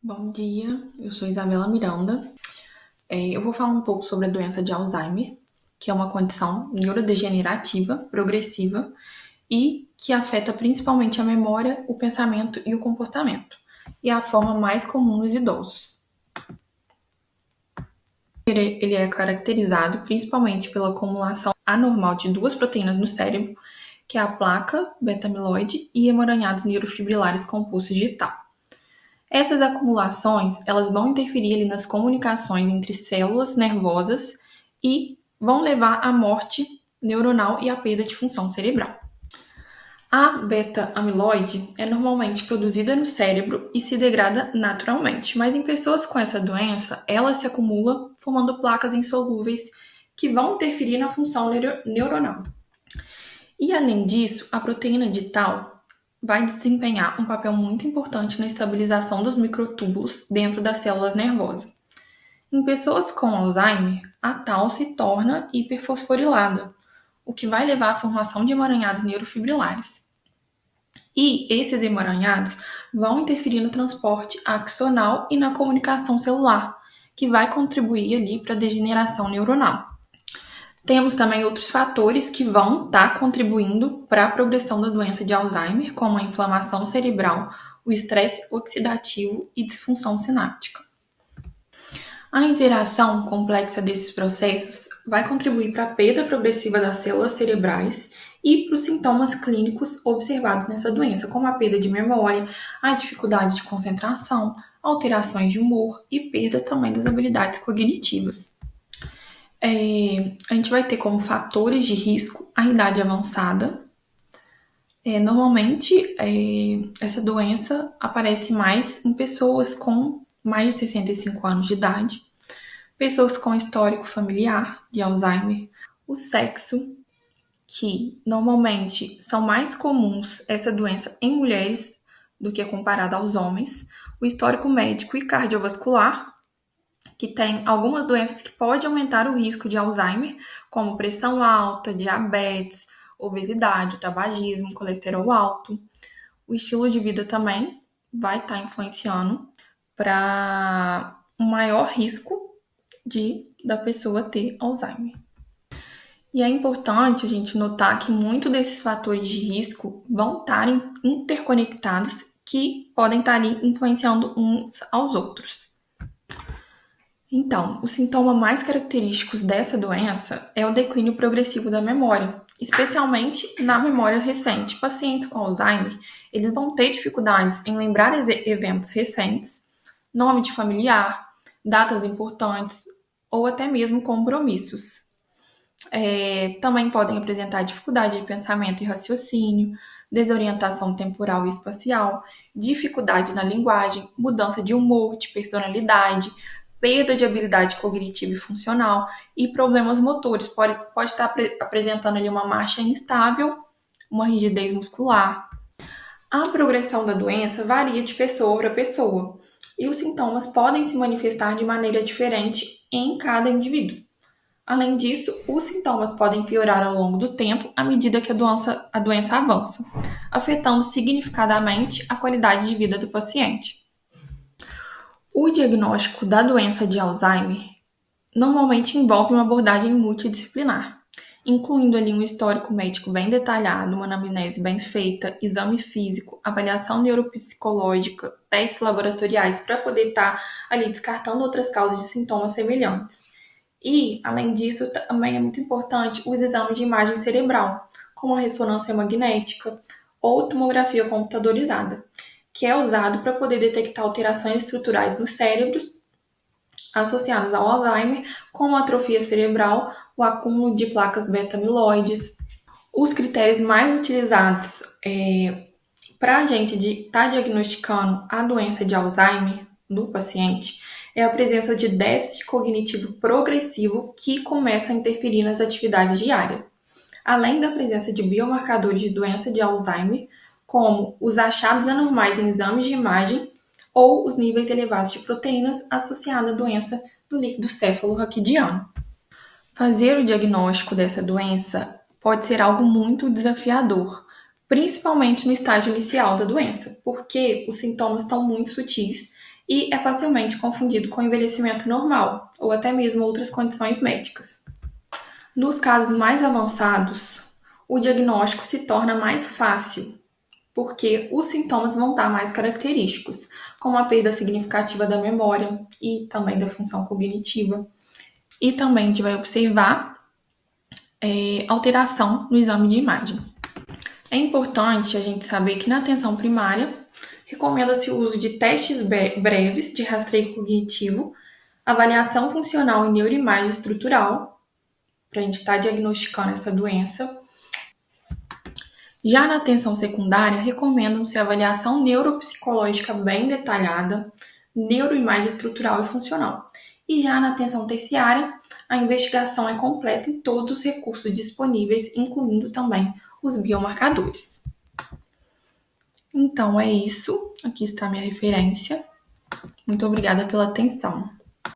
Bom dia, eu sou Isabela Miranda. Eu vou falar um pouco sobre a doença de Alzheimer, que é uma condição neurodegenerativa progressiva e que afeta principalmente a memória, o pensamento e o comportamento, e é a forma mais comum nos idosos. Ele é caracterizado principalmente pela acumulação anormal de duas proteínas no cérebro, que é a placa beta-amiloide e emaranhados neurofibrilares com pulso digital. Essas acumulações, elas vão interferir ali nas comunicações entre células nervosas e vão levar à morte neuronal e à perda de função cerebral. A beta-amiloide é normalmente produzida no cérebro e se degrada naturalmente, mas em pessoas com essa doença, ela se acumula formando placas insolúveis que vão interferir na função neuronal. E além disso, a proteína de Tau vai desempenhar um papel muito importante na estabilização dos microtúbulos dentro das células nervosas. Em pessoas com Alzheimer, a Tau se torna hiperfosforilada, o que vai levar à formação de emaranhados neurofibrilares. E esses emaranhados vão interferir no transporte axonal e na comunicação celular, que vai contribuir ali para a degeneração neuronal. Temos também outros fatores que vão estar contribuindo para a progressão da doença de Alzheimer, como a inflamação cerebral, o estresse oxidativo e disfunção sináptica. A interação complexa desses processos vai contribuir para a perda progressiva das células cerebrais e para os sintomas clínicos observados nessa doença, como a perda de memória, a dificuldade de concentração, alterações de humor e perda também das habilidades cognitivas. A gente vai ter como fatores de risco a idade avançada. Normalmente, essa doença aparece mais em pessoas com mais de 65 anos de idade, pessoas com histórico familiar de Alzheimer, o sexo, que normalmente são mais comuns essa doença em mulheres do que comparada aos homens, o histórico médico e cardiovascular, que tem algumas doenças que podem aumentar o risco de Alzheimer, como pressão alta, diabetes, obesidade, tabagismo, colesterol alto. O estilo de vida também vai estar influenciando para um maior risco da pessoa ter Alzheimer. E é importante a gente notar que muitos desses fatores de risco vão estar interconectados, que podem estar influenciando uns aos outros. Então, os sintomas mais característicos dessa doença é o declínio progressivo da memória, especialmente na memória recente. Pacientes com Alzheimer, eles vão ter dificuldades em lembrar eventos recentes, nome de familiar, datas importantes ou até mesmo compromissos. Também podem apresentar dificuldade de pensamento e raciocínio, desorientação temporal e espacial, dificuldade na linguagem, mudança de humor, de personalidade, perda de habilidade cognitiva e funcional e problemas motores. Pode estar apresentando ali uma marcha instável, uma rigidez muscular. A progressão da doença varia de pessoa para pessoa e os sintomas podem se manifestar de maneira diferente em cada indivíduo. Além disso, os sintomas podem piorar ao longo do tempo à medida que a doença avança, afetando significativamente a qualidade de vida do paciente. O diagnóstico da doença de Alzheimer normalmente envolve uma abordagem multidisciplinar, incluindo ali um histórico médico bem detalhado, uma anamnese bem feita, exame físico, avaliação neuropsicológica, testes laboratoriais para poder estar ali descartando outras causas de sintomas semelhantes. E, além disso, também é muito importante os exames de imagem cerebral, como a ressonância magnética ou tomografia computadorizada, que é usado para poder detectar alterações estruturais nos cérebros associadas ao Alzheimer, como a atrofia cerebral, o acúmulo de placas beta-amiloides. Os critérios mais utilizados para a gente estar diagnosticando a doença de Alzheimer no paciente é a presença de déficit cognitivo progressivo que começa a interferir nas atividades diárias, além da presença de biomarcadores de doença de Alzheimer, como os achados anormais em exames de imagem ou os níveis elevados de proteínas associadas à doença do líquido céfalo-raquidiano. Fazer o diagnóstico dessa doença pode ser algo muito desafiador, principalmente no estágio inicial da doença, porque os sintomas estão muito sutis e é facilmente confundido com envelhecimento normal ou até mesmo outras condições médicas. Nos casos mais avançados, o diagnóstico se torna mais fácil, porque os sintomas vão estar mais característicos, como a perda significativa da memória e também da função cognitiva. E também a gente vai observar alteração no exame de imagem. É importante a gente saber que na atenção primária recomenda-se o uso de testes breves de rastreio cognitivo, avaliação funcional e neuroimagem estrutural, para a gente estar diagnosticando essa doença. Já na atenção secundária, recomendam-se avaliação neuropsicológica bem detalhada, neuroimagem estrutural e funcional. E já na atenção terciária, a investigação é completa em todos os recursos disponíveis, incluindo também os biomarcadores. Então é isso. Aqui está a minha referência. Muito obrigada pela atenção.